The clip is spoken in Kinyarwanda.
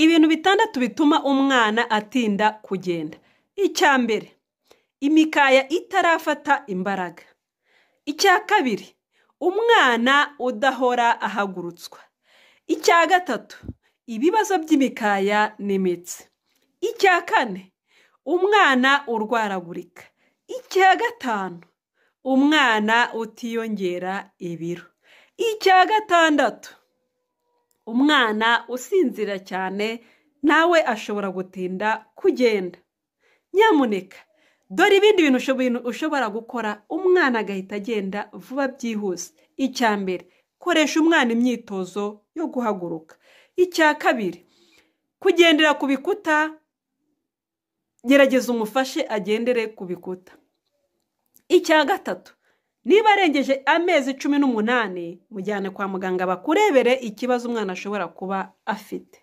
ibintu bitandatu bituma umwana atinda kugenda. Icya mbere, imikaya itarafata imbaraga. Icya kabiri, umwana udahora ahagurutswa. Icya gatatu, ibibazo by'imikaya n'imitsi. Icya kane, umwana urwaragurika. Icya gatanu, umwana utiyongera ibiro. Icya gatandatu, umwana usinzira cyane nawe ashobora gutinda kugenda. Nyamuneka, dore ibindi bintu ushobora gukora umwana agahita agenda vuba byihuse. Icya mbere, koresha umwana imyitozo yo guhaguruka. Icya kabiri, kugendera ku bikuta, gerageza umufashe agendere ku bikuta. Icya gatatu, niba arengeje amezi 18 mujyane kwa muganga bakurebere ikibazo umwana ashobora kuba afite.